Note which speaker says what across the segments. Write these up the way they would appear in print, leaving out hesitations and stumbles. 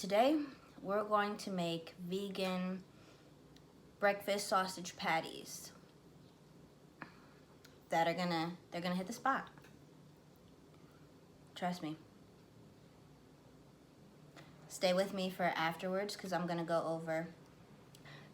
Speaker 1: Today, we're going to make vegan breakfast sausage patties that they're gonna hit the spot. Trust me. Stay with me for afterwards because I'm gonna go over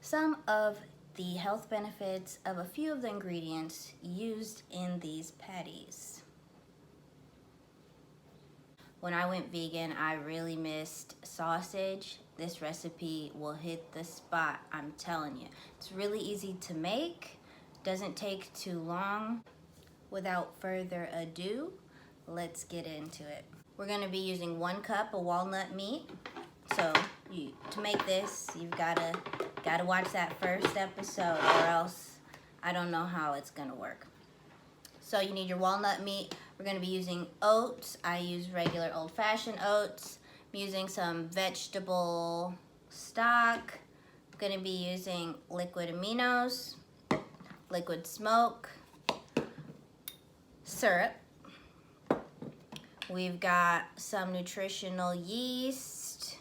Speaker 1: some of the health benefits of a few of the ingredients used in these patties. When I went vegan, I really missed sausage. This recipe will hit the spot, I'm telling you. It's really easy to make, doesn't take too long. Without further ado, let's get into it. We're gonna be using 1 cup of walnut meat. So to make this, you've gotta watch that first episode or else I don't know how it's gonna work. So you need your walnut meat. We're gonna be using oats. I use regular old-fashioned oats. I'm using some vegetable stock. I'm gonna be using liquid aminos, liquid smoke, syrup. We've got some nutritional yeast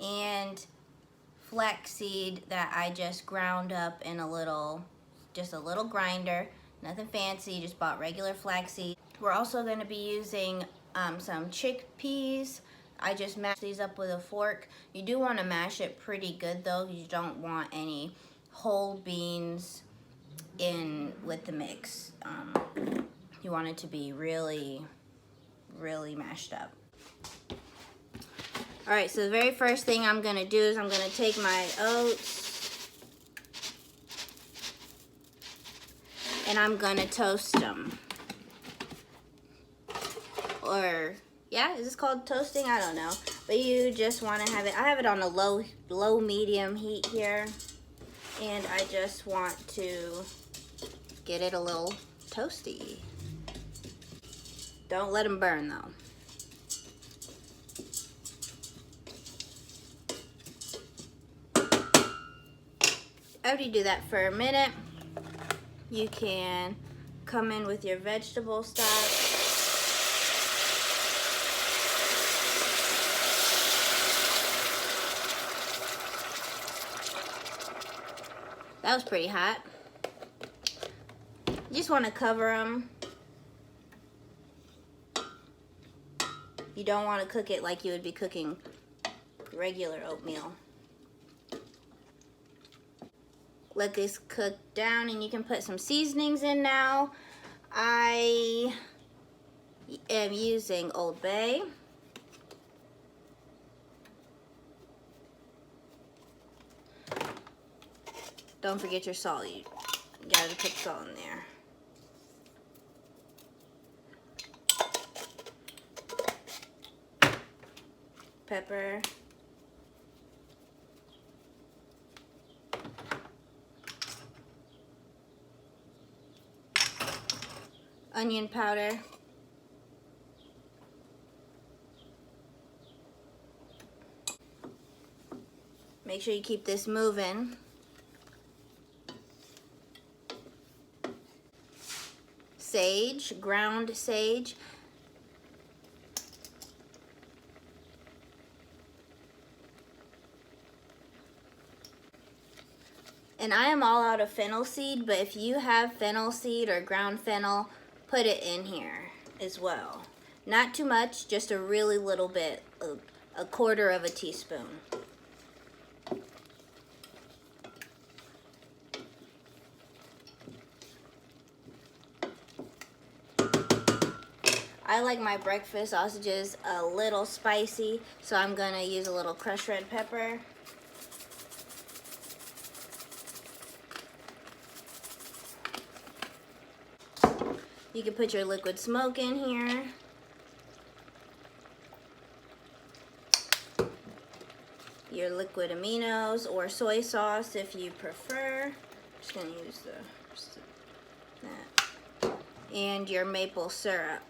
Speaker 1: and flaxseed that I just ground up in a little grinder. Nothing fancy, just bought regular flaxseed. We're also going to be using some chickpeas. I just mashed these up with a fork. You do want to mash it pretty good though. You don't want any whole beans in with the mix. You want it to be really mashed up. All right, so the very first thing I'm going to do is I'm going to take my oats and I'm gonna toast them. Or, yeah, is this called toasting? I don't know. But you just wanna have it, I have it on a low medium heat here. And I just want to get it a little toasty. Don't let them burn though. After you do that for a minute, you can come in with your vegetable stock. That was pretty hot. You just want to cover them. You don't want to cook it like you would be cooking regular oatmeal. Let this cook down and you can put some seasonings in now. I am using Old Bay. Don't forget your salt. You gotta put salt in there. Pepper. Onion powder. Make sure you keep this moving. Sage, ground sage. And I am all out of fennel seed, but if you have fennel seed or ground fennel, put it in here as well. Not too much, just a really little bit, a 1/4 teaspoon. I like my breakfast sausages a little spicy, so I'm gonna use a little crushed red pepper. You can put your liquid smoke in here. Your liquid aminos or soy sauce if you prefer. Just gonna use that. And your maple syrup.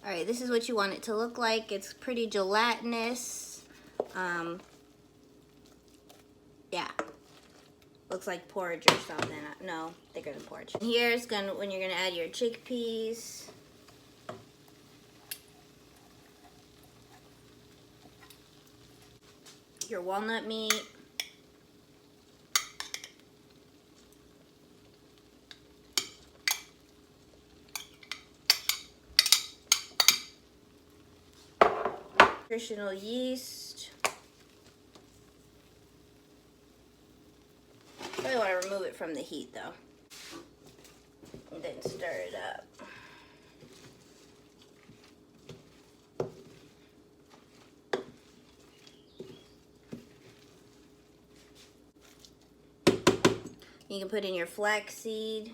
Speaker 1: All right, this is what you want it to look like. It's pretty gelatinous. Yeah. Looks like porridge or something. No, thicker than porridge. And here's when you're gonna add your chickpeas. Your walnut meat. Nutritional yeast. Probably want to remove it from the heat though. And then stir it up. You can put in your flax seed.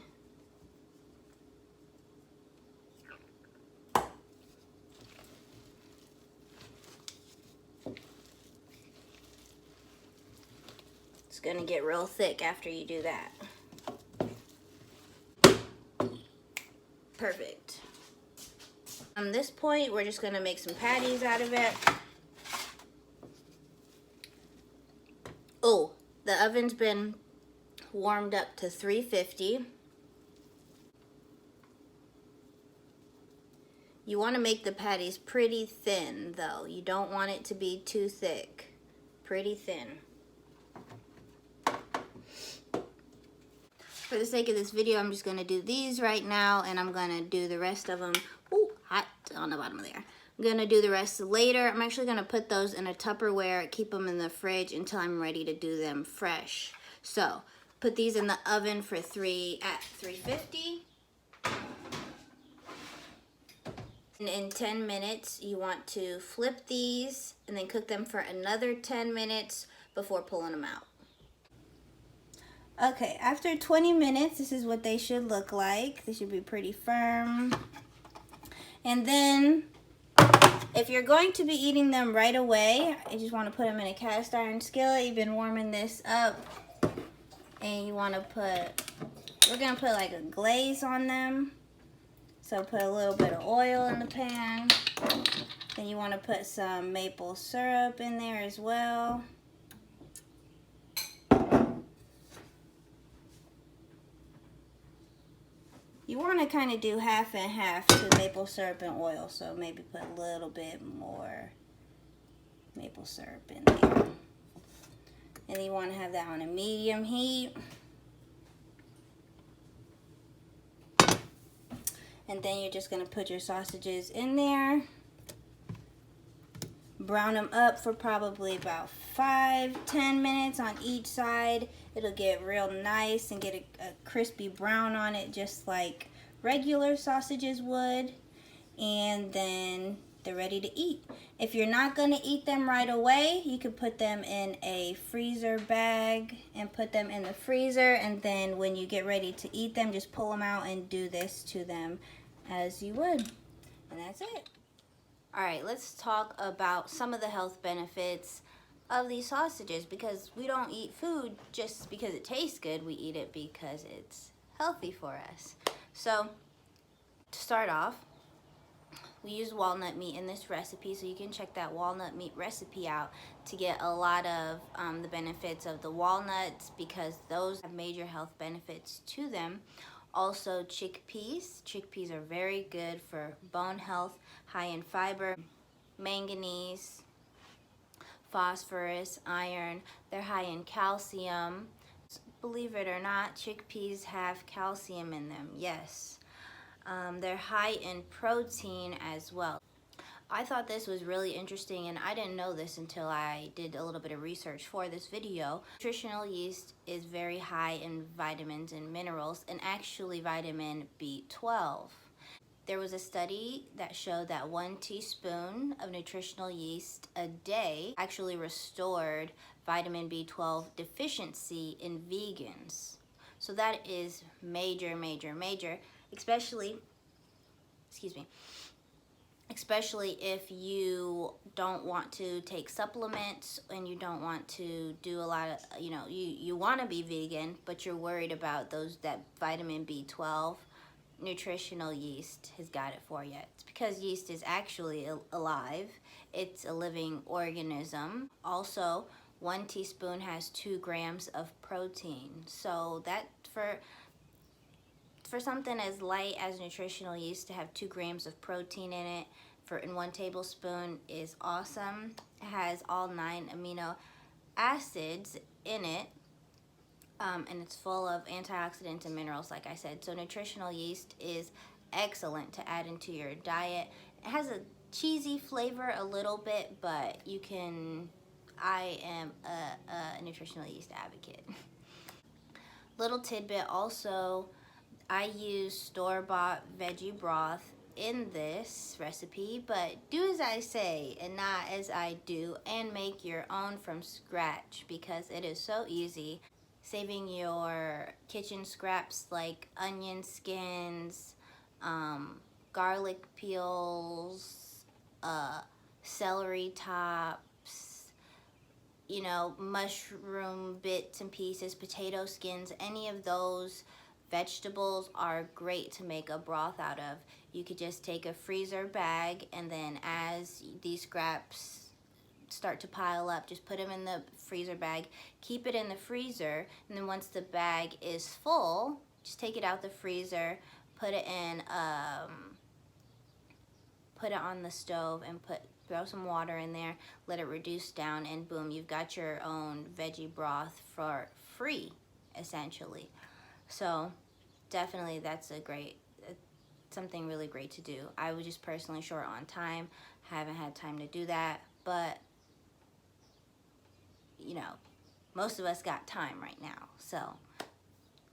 Speaker 1: It's gonna get real thick after you do that. Perfect. From this point, we're just gonna make some patties out of it. Oh, the oven's been warmed up to 350. You want to make the patties pretty thin though. You don't want it to be too thick. Pretty thin. For the sake of this video, I'm just going to do these right now, and I'm going to do the rest of them. Ooh, hot on the bottom there. I'm going to do the rest later. I'm actually going to put those in a Tupperware, keep them in the fridge until I'm ready to do them fresh. So, put these in the oven for at 350. And in 10 minutes, you want to flip these and then cook them for another 10 minutes before pulling them out. Okay, after 20 minutes, this is what they should look like. They should be pretty firm. And then, if you're going to be eating them right away, I just want to put them in a cast iron skillet. You've been warming this up. And you want to we're going to put like a glaze on them. So put a little bit of oil in the pan. Then you want to put some maple syrup in there as well. You want to kind of do half and half to maple syrup and oil, so maybe put a little bit more maple syrup in there. And you want to have that on a medium heat. And then you're just going to put your sausages in there. Brown them up for probably about 5-10 minutes on each side. It'll get real nice and get a crispy brown on it, just like regular sausages would. And then they're ready to eat. If you're not going to eat them right away, you could put them in a freezer bag and put them in the freezer. And then when you get ready to eat them, just pull them out and do this to them as you would. And that's it. All right, let's talk about some of the health benefits of these sausages, because we don't eat food just because it tastes good. We eat it because it's healthy for us. So to start off, we use walnut meat in this recipe, so you can check that walnut meat recipe out to get a lot of the benefits of the walnuts, because those have major health benefits to them. Also chickpeas. Chickpeas are very good for bone health, high in fiber, manganese, phosphorus, iron. They're high in calcium. Believe it or not, chickpeas have calcium in them, yes. They're high in protein as well. I thought this was really interesting, and I didn't know this until I did a little bit of research for this video. Nutritional yeast is very high in vitamins and minerals, and actually vitamin B12. There was a study that showed that 1 teaspoon of nutritional yeast a day actually restored vitamin B12 deficiency in vegans. So that is major, major, major, especially if you don't want to take supplements and you don't want to do a lot of, you want to be vegan, but you're worried about that vitamin B12. Nutritional yeast has got it for you. It's because yeast is actually alive. It's a living organism. Also, 1 teaspoon has 2 grams of protein. So that for something as light as nutritional yeast to have 2 grams of protein in it in 1 tablespoon is awesome. It has all 9 amino acids in it, and it's full of antioxidants and minerals, like I said. So nutritional yeast is excellent to add into your diet. It has a cheesy flavor a little bit, but I am a nutritional yeast advocate. Little tidbit also, I use store-bought veggie broth in this recipe, but do as I say and not as I do, and make your own from scratch because it is so easy. Saving your kitchen scraps like onion skins, garlic peels, celery tops, you know, mushroom bits and pieces, potato skins, any of those vegetables are great to make a broth out of. You could just take a freezer bag, and then as these scraps start to pile up, just put them in the freezer bag, keep it in the freezer, and then once the bag is full, just take it out the freezer, put it on the stove, and throw some water in there, let it reduce down, and boom, you've got your own veggie broth for free, essentially. So definitely that's something really great to do. I was just personally short on time, haven't had time to do that, but you know, most of us got time right now, so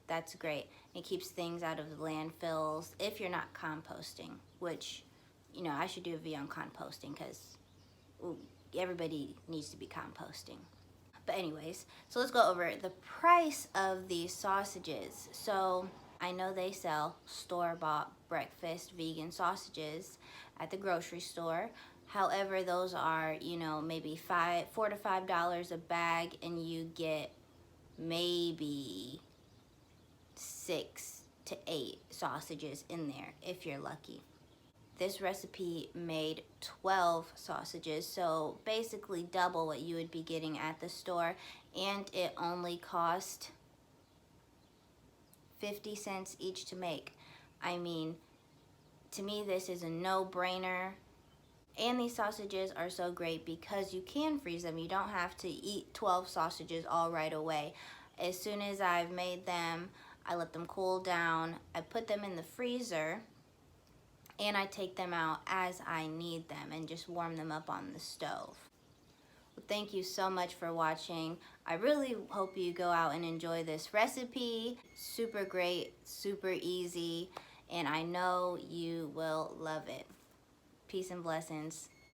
Speaker 1: that's great. It keeps things out of the landfills if you're not composting, which, you know, I should do a video on composting because everybody needs to be composting. But anyways, so let's go over the price of these sausages. So I know they sell store-bought breakfast vegan sausages at the grocery store. However, those are, you know, maybe $4 to $5 a bag, and you get maybe 6 to 8 sausages in there if you're lucky. This recipe made 12 sausages, so basically double what you would be getting at the store, and it only cost 50 cents each to make. I mean, to me this is a no-brainer. And these sausages are so great because you can freeze them. You don't have to eat 12 sausages all right away. As soon as I've made them, I let them cool down, I put them in the freezer, and I take them out as I need them and just warm them up on the stove. Well, thank you so much for watching. I really hope you go out and enjoy this recipe. Super great, super easy, and I know you will love it. Peace and blessings.